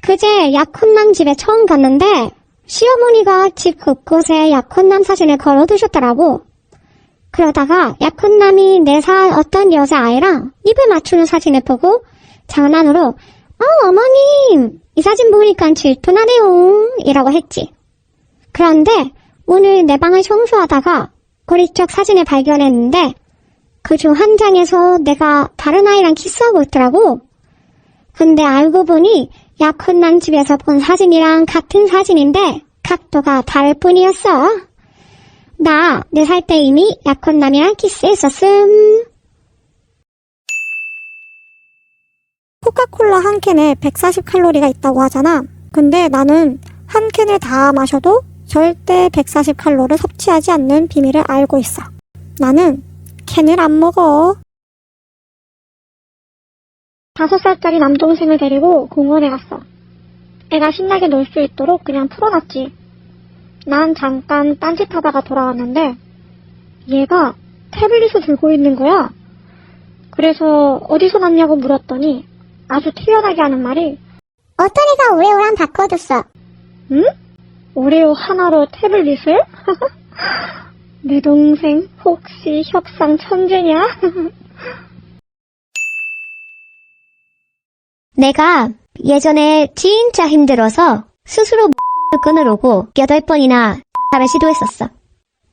그제 약혼남 집에 처음 갔는데 시어머니가 집 곳곳에 약혼남 사진을 걸어두셨더라고. 그러다가 약혼남이 4살 어떤 여자아이랑 입을 맞추는 사진을 보고 장난으로 어머님 이 사진 보니까 질투나네요 이라고 했지. 그런데 오늘 내 방을 청소하다가 고리쪽 사진을 발견했는데 그중 한 장에서 내가 다른 아이랑 키스하고 있더라고. 근데 알고 보니 약혼남 집에서 본 사진이랑 같은 사진인데 각도가 다를 뿐이었어. 나 4살 때 이미 약혼남이랑 키스했었음. 코카콜라 한 캔에 140칼로리가 있다고 하잖아. 근데 나는 한 캔을 다 마셔도 절대 140칼로리를 섭취하지 않는 비밀을 알고 있어. 나는 캔을 안 먹어. 5살짜리 남동생을 데리고 공원에 갔어. 애가 신나게 놀 수 있도록 그냥 풀어놨지. 난 잠깐 딴짓하다가 돌아왔는데 얘가 태블릿을 들고 있는 거야. 그래서 어디서 났냐고 물었더니 아주 튀어나게 하는 말이 어떤 애가 오레오랑 바꿔줬어. 응? 오레오 하나로 태블릿을? 내 동생 혹시 협상 천재냐? 내가 예전에 진짜 힘들어서 스스로 끊으려고 8번이나 자살을 시도했었어.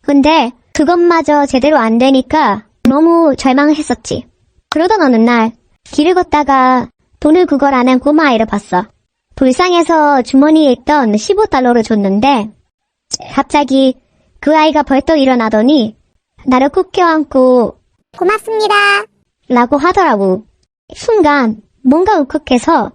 근데 그것마저 제대로 안 되니까 너무 절망했었지. 그러던 어느 날 길을 걷다가 돈을 구걸하는 꼬마아이를 봤어. 불쌍해서 주머니에 있던 15달러를 줬는데 갑자기 그 아이가 벌떡 일어나더니 나를 꾹 껴안고 고맙습니다 라고 하더라고. 순간 뭔가 울컥해서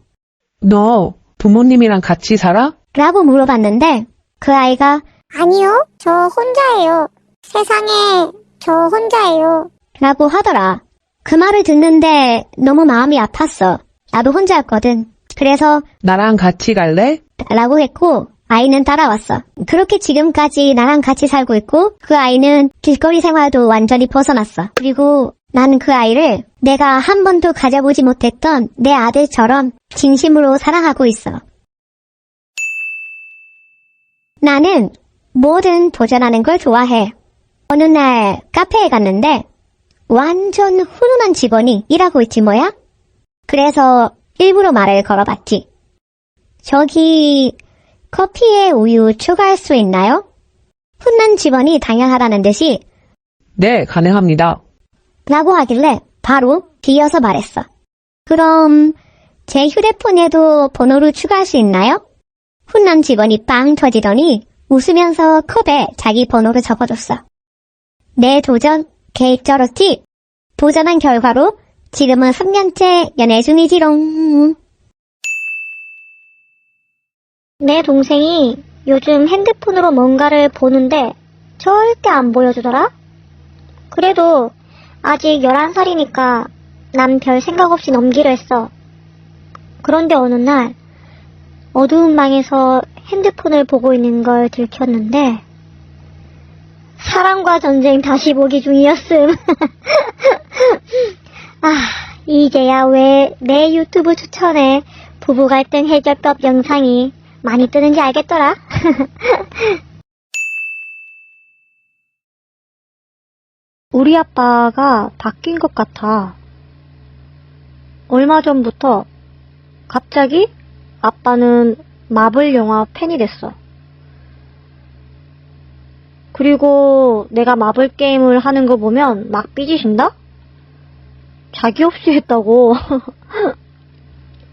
너 부모님이랑 같이 살아? 라고 물어봤는데 그 아이가 아니요, 저 혼자예요. 세상에 저 혼자예요 라고 하더라. 그 말을 듣는데 너무 마음이 아팠어. 나도 혼자였거든. 그래서 나랑 같이 갈래? 라고 했고 아이는 따라왔어. 그렇게 지금까지 나랑 같이 살고 있고 그 아이는 길거리 생활도 완전히 벗어났어. 그리고 나는 그 아이를 내가 한 번도 가져보지 못했던 내 아들처럼 진심으로 사랑하고 있어. 나는 뭐든 도전하는 걸 좋아해. 어느 날 카페에 갔는데 완전 훈훈한 직원이 일하고 있지 뭐야? 그래서 일부러 말을 걸어봤지. 저기 커피에 우유 추가할 수 있나요? 훈남 직원이 당연하다는 듯이 네, 가능합니다. 라고 하길래 바로 뒤이어서 말했어. 그럼 제 휴대폰에도 번호를 추가할 수 있나요? 훈남 직원이 빵 터지더니 웃으면서 컵에 자기 번호를 적어줬어. 내 도전 개쩔었지? 도전한 결과로 지금은 3년째 연애 중이지롱. 내 동생이 요즘 핸드폰으로 뭔가를 보는데 절대 안 보여주더라? 그래도 아직 11살이니까 난 별 생각 없이 넘기로 했어. 그런데 어느 날 어두운 방에서 핸드폰을 보고 있는 걸 들켰는데 사랑과 전쟁 다시 보기 중이었음. 이제야 왜 내 유튜브 추천에 부부 갈등 해결법 영상이 많이 뜨는지 알겠더라. 우리 아빠가 바뀐 것 같아. 얼마 전부터 갑자기 아빠는 마블 영화 팬이 됐어. 그리고 내가 마블 게임을 하는 거 보면 막 삐지신다? 자기 없이 했다고.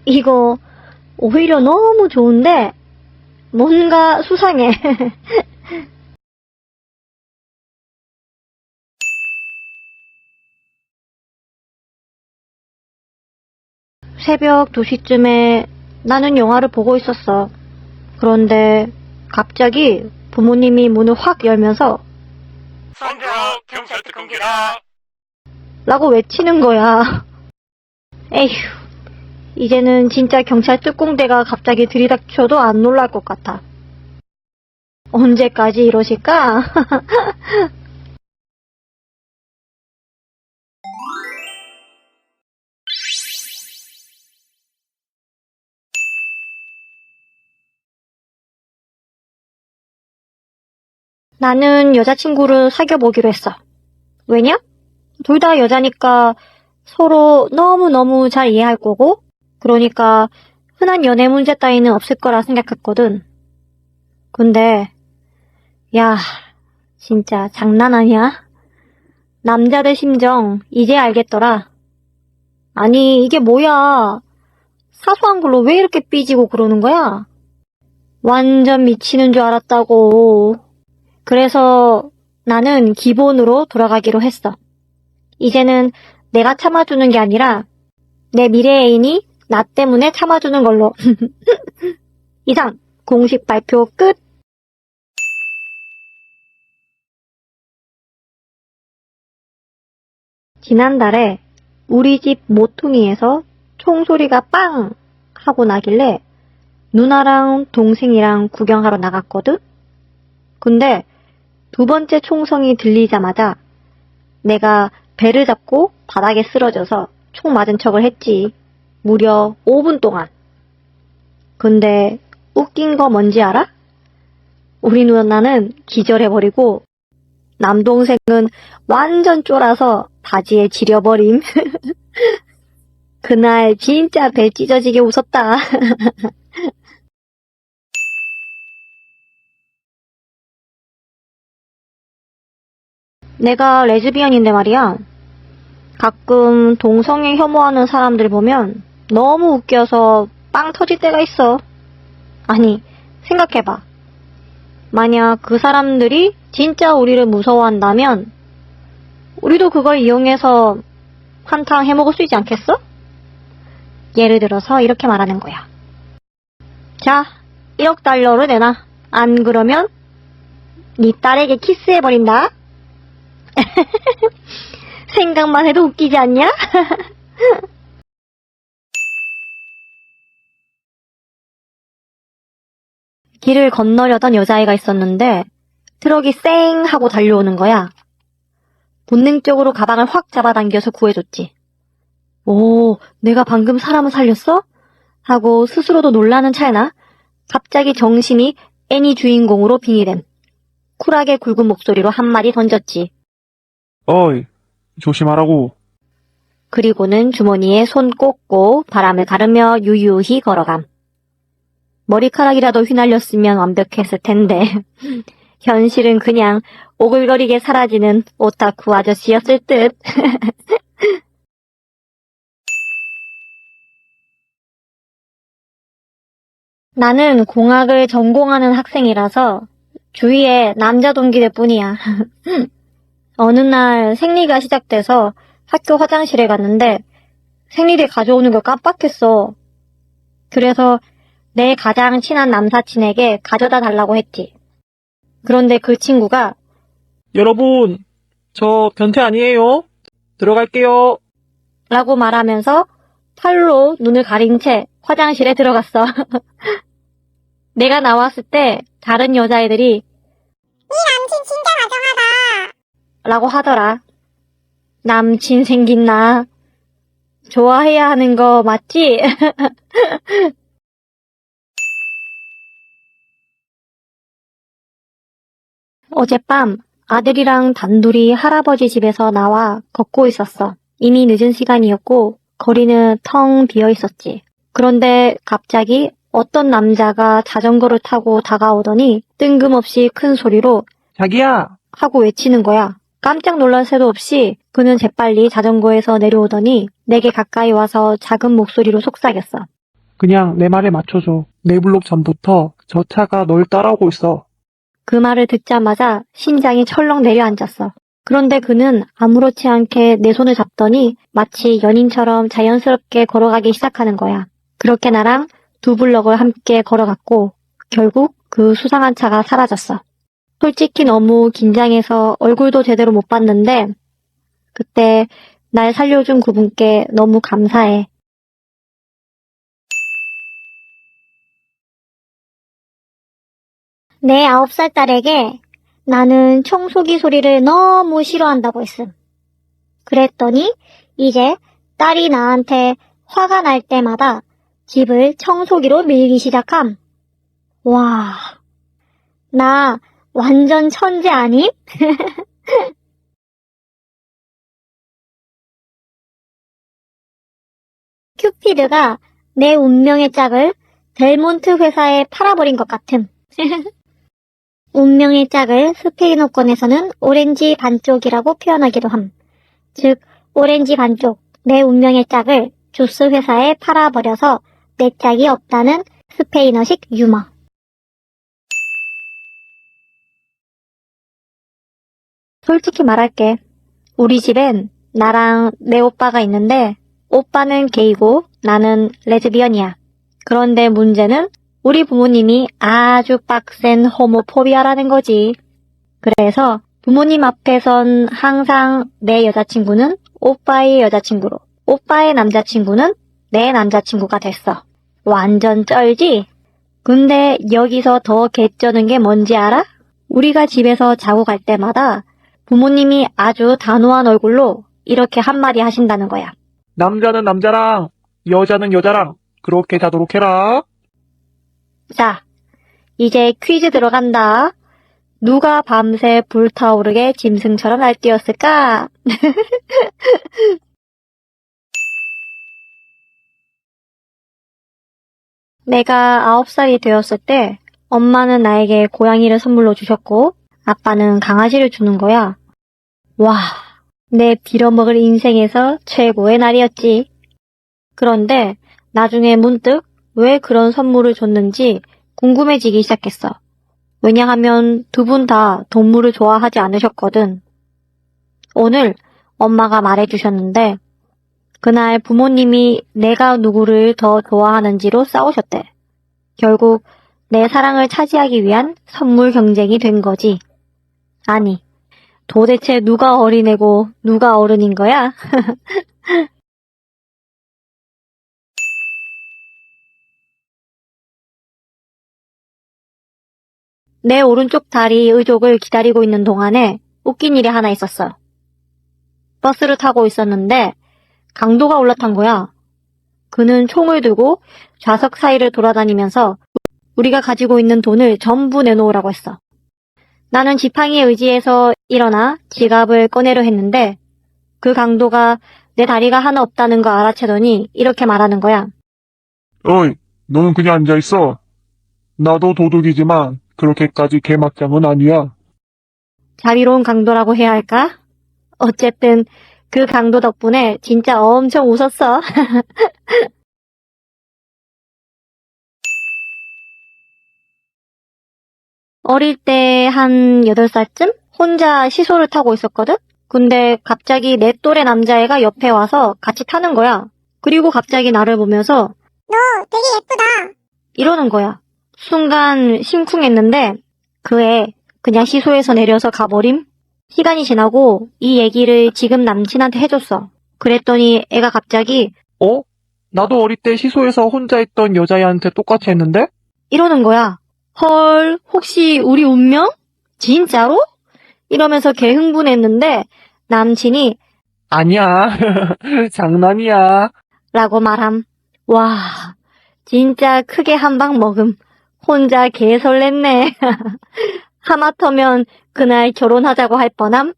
이거 오히려 너무 좋은데 뭔가 수상해. 새벽 2시쯤에 나는 영화를 보고 있었어. 그런데 갑자기 부모님이 문을 확 열면서 손들어 경찰 특공기다 라고 외치는 거야. 에휴, 이제는 진짜 경찰 특공대가 갑자기 들이닥쳐도 안 놀랄 것 같아. 언제까지 이러실까? 나는 여자친구를 사귀어보기로 했어. 왜냐? 둘 다 여자니까 서로 너무너무 잘 이해할 거고, 그러니까 흔한 연애 문제 따위는 없을 거라 생각했거든. 근데, 야, 진짜 장난 아니야? 남자들 심정 이제 알겠더라. 아니, 이게 뭐야? 사소한 걸로 왜 이렇게 삐지고 그러는 거야? 완전 미치는 줄 알았다고. 그래서 나는 기본으로 돌아가기로 했어. 이제는 내가 참아주는 게 아니라 내 미래 애인이 나 때문에 참아주는 걸로. 이상 공식 발표 끝. 지난달에 우리 집 모퉁이에서 총소리가 빵 하고 나길래 누나랑 동생이랑 구경하러 나갔거든? 근데 두 번째 총성이 들리자마자 내가 배를 잡고 바닥에 쓰러져서 총 맞은 척을 했지. 무려 5분 동안. 근데 웃긴 거 뭔지 알아? 우리 누나는 기절해버리고 남동생은 완전 쫄아서 바지에 지려버림. 그날 진짜 배 찢어지게 웃었다. 내가 레즈비언인데 말이야. 가끔 동성애 혐오하는 사람들 보면 너무 웃겨서 빵 터질 때가 있어. 아니, 생각해봐. 만약 그 사람들이 진짜 우리를 무서워한다면 우리도 그걸 이용해서 한탕 해먹을 수 있지 않겠어? 예를 들어서 이렇게 말하는 거야. 자, 1억 달러를 내놔. 안 그러면 네 딸에게 키스해버린다. 생각만 해도 웃기지 않냐? 길을 건너려던 여자애가 있었는데 트럭이 쌩 하고 달려오는 거야. 본능적으로 가방을 확 잡아당겨서 구해줬지. 오, 내가 방금 사람을 살렸어? 하고 스스로도 놀라는 찰나 갑자기 정신이 애니 주인공으로 빙의됨. 쿨하게 굵은 목소리로 한마디 던졌지. 어이, 조심하라고. 그리고는 주머니에 손 꽂고 바람을 가르며 유유히 걸어감. 머리카락이라도 휘날렸으면 완벽했을 텐데 현실은 그냥 오글거리게 사라지는 오타쿠 아저씨였을 듯. 나는 공학을 전공하는 학생이라서 주위에 남자 동기들 뿐이야. 어느 날 생리가 시작돼서 학교 화장실에 갔는데 생리대 가져오는 걸 깜빡했어. 그래서 내 가장 친한 남사친에게 가져다 달라고 했지. 그런데 그 친구가 여러분, 저 변태 아니에요. 들어갈게요. 라고 말하면서 팔로 눈을 가린 채 화장실에 들어갔어. 내가 나왔을 때 다른 여자애들이 네 남친 진짜 다정하다. 라고 하더라. 남친 생긴 나 좋아해야 하는 거 맞지? 어젯밤 아들이랑 단둘이 할아버지 집에서 나와 걷고 있었어. 이미 늦은 시간이었고 거리는 텅 비어 있었지. 그런데 갑자기 어떤 남자가 자전거를 타고 다가오더니 뜬금없이 큰 소리로 자기야, 하고 외치는 거야. 깜짝 놀랄 새도 없이 그는 재빨리 자전거에서 내려오더니 내게 가까이 와서 작은 목소리로 속삭였어. 그냥 내 말에 맞춰줘. 네 블록 전부터 저 차가 널 따라오고 있어. 그 말을 듣자마자 심장이 철렁 내려앉았어. 그런데 그는 아무렇지 않게 내 손을 잡더니 마치 연인처럼 자연스럽게 걸어가기 시작하는 거야. 그렇게 나랑 2블럭을 함께 걸어갔고 결국 그 수상한 차가 사라졌어. 솔직히 너무 긴장해서 얼굴도 제대로 못 봤는데 그때 날 살려준 그분께 너무 감사해. 내 9살 딸에게 나는 청소기 소리를 너무 싫어한다고 했음. 그랬더니 이제 딸이 나한테 화가 날 때마다 집을 청소기로 밀기 시작함. 와, 나 완전 천재 아님? 큐피드가 내 운명의 짝을 델몬트 회사에 팔아버린 것 같음. 운명의 짝을 스페인어권에서는 오렌지 반쪽이라고 표현하기도 함. 즉, 오렌지 반쪽, 내 운명의 짝을 주스 회사에 팔아버려서 내 짝이 없다는 스페인어식 유머. 솔직히 말할게. 우리 집엔 나랑 내 오빠가 있는데 오빠는 게이고 나는 레즈비언이야. 그런데 문제는 우리 부모님이 아주 빡센 호모포비아라는 거지. 그래서 부모님 앞에선 항상 내 여자친구는 오빠의 여자친구로, 오빠의 남자친구는 내 남자친구가 됐어. 완전 쩔지? 근데 여기서 더 개쩌는 게 뭔지 알아? 우리가 집에서 자고 갈 때마다 부모님이 아주 단호한 얼굴로 이렇게 한마디 하신다는 거야. 남자는 남자랑, 여자는 여자랑, 그렇게 자도록 해라. 자, 이제 퀴즈 들어간다. 누가 밤새 불타오르게 짐승처럼 날뛰었을까? 내가 9살이 되었을 때 엄마는 나에게 고양이를 선물로 주셨고 아빠는 강아지를 주는 거야. 와, 내 빌어먹을 인생에서 최고의 날이었지. 그런데 나중에 문득 왜 그런 선물을 줬는지 궁금해지기 시작했어. 왜냐하면 두 분 다 동물을 좋아하지 않으셨거든. 오늘 엄마가 말해주셨는데 그날 부모님이 내가 누구를 더 좋아하는지로 싸우셨대. 결국 내 사랑을 차지하기 위한 선물 경쟁이 된 거지. 아니, 도대체 누가 어린애고 누가 어른인 거야? 내 오른쪽 다리 의족을 기다리고 있는 동안에 웃긴 일이 하나 있었어. 버스를 타고 있었는데 강도가 올라탄 거야. 그는 총을 들고 좌석 사이를 돌아다니면서 우리가 가지고 있는 돈을 전부 내놓으라고 했어. 나는 지팡이에 의지해서 일어나 지갑을 꺼내려 했는데 그 강도가 내 다리가 하나 없다는 거 알아채더니 이렇게 말하는 거야. 어이, 너는 그냥 앉아있어. 나도 도둑이지만 그렇게까지 개막장은 아니야. 자비로운 강도라고 해야 할까? 어쨌든 그 강도 덕분에 진짜 엄청 웃었어. 어릴 때 한 8살쯤 혼자 시소를 타고 있었거든? 근데 갑자기 내 또래 남자애가 옆에 와서 같이 타는 거야. 그리고 갑자기 나를 보면서 너 되게 예쁘다. 이러는 거야. 순간 심쿵했는데 그 애 그냥 시소에서 내려서 가버림? 시간이 지나고 이 얘기를 지금 남친한테 해줬어. 그랬더니 애가 갑자기 어? 나도 어릴 때 시소에서 혼자 있던 여자애한테 똑같이 했는데? 이러는 거야. 헐, 혹시 우리 운명? 진짜로? 이러면서 개 흥분했는데 남친이 아니야. 장난이야. 라고 말함. 와, 진짜 크게 한 방 먹음. 혼자 개 설렜네. 하마터면 그날 결혼하자고 할 뻔함.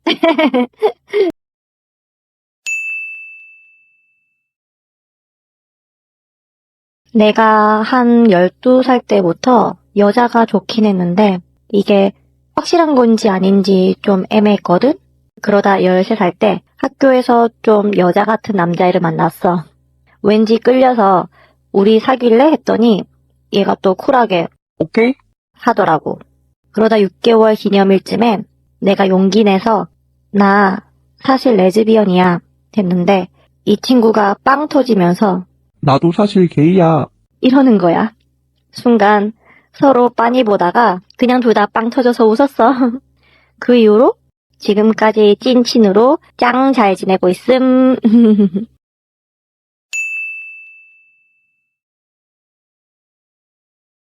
내가 한 12살 때부터 여자가 좋긴 했는데 이게 확실한 건지 아닌지 좀 애매했거든? 그러다 13살 때 학교에서 좀 여자 같은 남자애를 만났어. 왠지 끌려서 우리 사귈래? 했더니 얘가 또 쿨하게 오케이? 하더라고. 그러다 6개월 기념일쯤에 내가 용기 내서 나 사실 레즈비언이야 했는데 이 친구가 빵 터지면서 나도 사실 게이야. 이러는 거야. 순간 서로 빤히 보다가 그냥 둘 다 빵 터져서 웃었어. 그 이후로 지금까지 찐친으로 짱 잘 지내고 있음.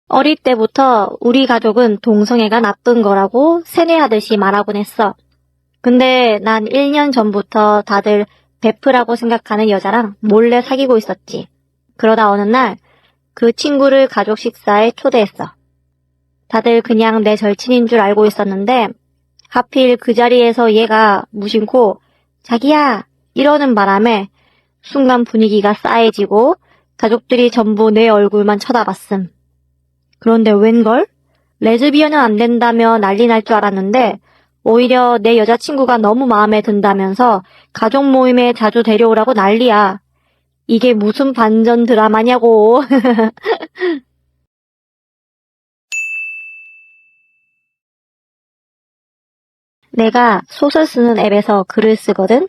어릴 때부터 우리 가족은 동성애가 나쁜 거라고 세뇌하듯이 말하곤 했어. 근데 난 1년 전부터 다들 베프라고 생각하는 여자랑 몰래 사귀고 있었지. 그러다 어느 날 그 친구를 가족 식사에 초대했어. 다들 그냥 내 절친인 줄 알고 있었는데 하필 그 자리에서 얘가 무심코 자기야 이러는 바람에 순간 분위기가 싸해지고 가족들이 전부 내 얼굴만 쳐다봤음. 그런데 웬걸? 레즈비언은 안 된다며 난리 날 줄 알았는데 오히려 내 여자친구가 너무 마음에 든다면서 가족 모임에 자주 데려오라고 난리야. 이게 무슨 반전 드라마냐고. 내가 소설 쓰는 앱에서 글을 쓰거든?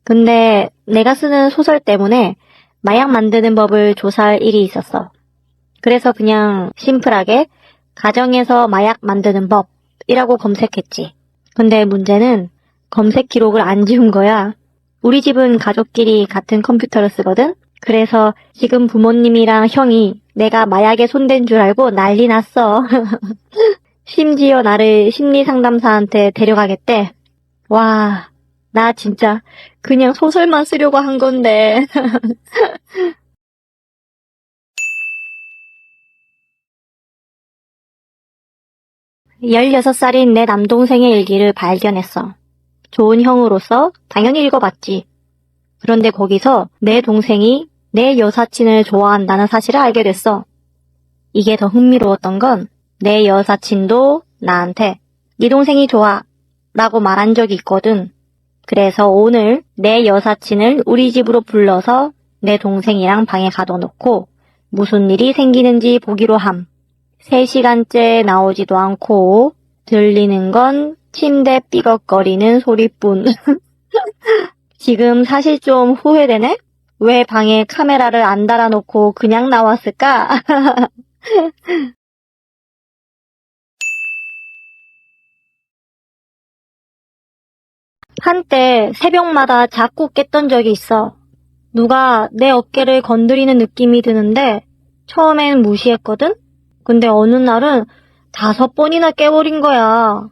근데 내가 쓰는 소설 때문에 마약 만드는 법을 조사할 일이 있었어. 그래서 그냥 심플하게 가정에서 마약 만드는 법이라고 검색했지. 근데 문제는 검색 기록을 안 지운 거야. 우리 집은 가족끼리 같은 컴퓨터를 쓰거든? 그래서 지금 부모님이랑 형이 내가 마약에 손댄 줄 알고 난리 났어. 심지어 나를 심리상담사한테 데려가겠대. 와, 나 진짜 그냥 소설만 쓰려고 한 건데. 16살인 내 남동생의 일기를 발견했어. 좋은 형으로서 당연히 읽어봤지. 그런데 거기서 내 동생이 내 여사친을 좋아한다는 사실을 알게 됐어. 이게 더 흥미로웠던 건 내 여사친도 나한테 네 동생이 좋아 라고 말한 적이 있거든. 그래서 오늘 내 여사친을 우리 집으로 불러서 내 동생이랑 방에 가둬놓고 무슨 일이 생기는지 보기로 함. 3시간째 나오지도 않고 들리는 건 침대 삐걱거리는 소리뿐. 지금 사실 좀 후회되네? 왜 방에 카메라를 안 달아놓고 그냥 나왔을까? 한때 새벽마다 자꾸 깼던 적이 있어. 누가 내 어깨를 건드리는 느낌이 드는데 처음엔 무시했거든? 근데 어느 날은 5번이나 깨버린 거야.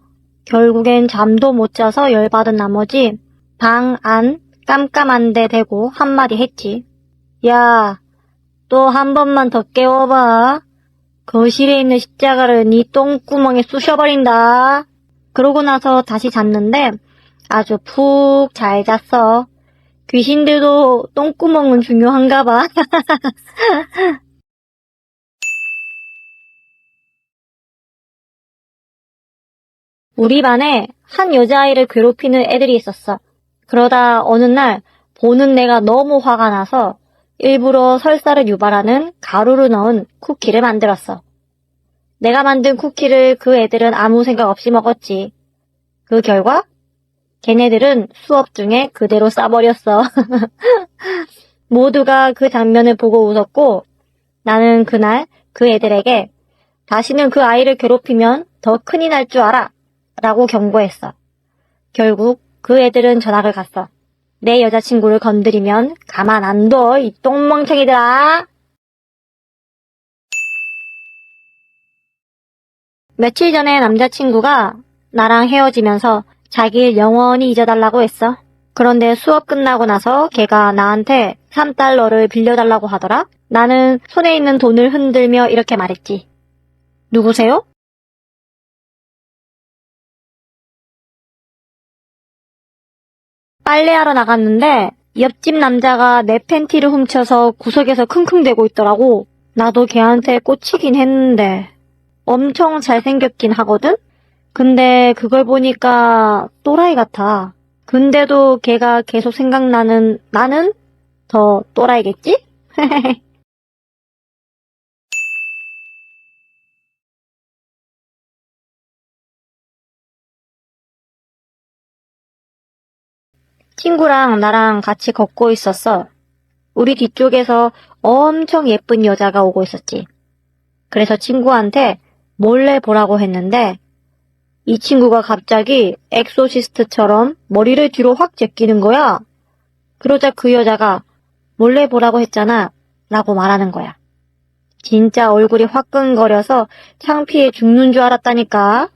결국엔 잠도 못 자서 열받은 나머지 방 안 깜깜한 데 대고 한마디 했지. 야, 또 한 번만 더 깨워봐. 거실에 있는 십자가를 네 똥구멍에 쑤셔버린다. 그러고 나서 다시 잤는데 아주 푹 잘 잤어. 귀신들도 똥구멍은 중요한가 봐. 우리 반에 한 여자아이를 괴롭히는 애들이 있었어. 그러다 어느 날 보는 내가 너무 화가 나서 일부러 설사를 유발하는 가루를 넣은 쿠키를 만들었어. 내가 만든 쿠키를 그 애들은 아무 생각 없이 먹었지. 그 결과 걔네들은 수업 중에 그대로 싸버렸어. 모두가 그 장면을 보고 웃었고 나는 그날 그 애들에게 다시는 그 아이를 괴롭히면 더 큰일 날 줄 알아 라고 경고했어. 결국 그 애들은 전학을 갔어. 내 여자친구를 건드리면 가만 안 둬, 이 똥멍청이들아. 며칠 전에 남자친구가 나랑 헤어지면서 자기를 영원히 잊어달라고 했어. 그런데 수업 끝나고 나서 걔가 나한테 3달러를 빌려달라고 하더라. 나는 손에 있는 돈을 흔들며 이렇게 말했지. 누구세요? 빨래하러 나갔는데 옆집 남자가 내 팬티를 훔쳐서 구석에서 킁킁대고 있더라고. 나도 걔한테 꽂히긴 했는데 엄청 잘생겼긴 하거든? 근데 그걸 보니까 또라이 같아. 근데도 걔가 계속 생각나는 나는 더 또라이겠지? 친구랑 나랑 같이 걷고 있었어. 우리 뒤쪽에서 엄청 예쁜 여자가 오고 있었지. 그래서 친구한테 몰래 보라고 했는데 이 친구가 갑자기 엑소시스트처럼 머리를 뒤로 확 제끼는 거야. 그러자 그 여자가 몰래 보라고 했잖아 라고 말하는 거야. 진짜 얼굴이 화끈거려서 창피해 죽는 줄 알았다니까.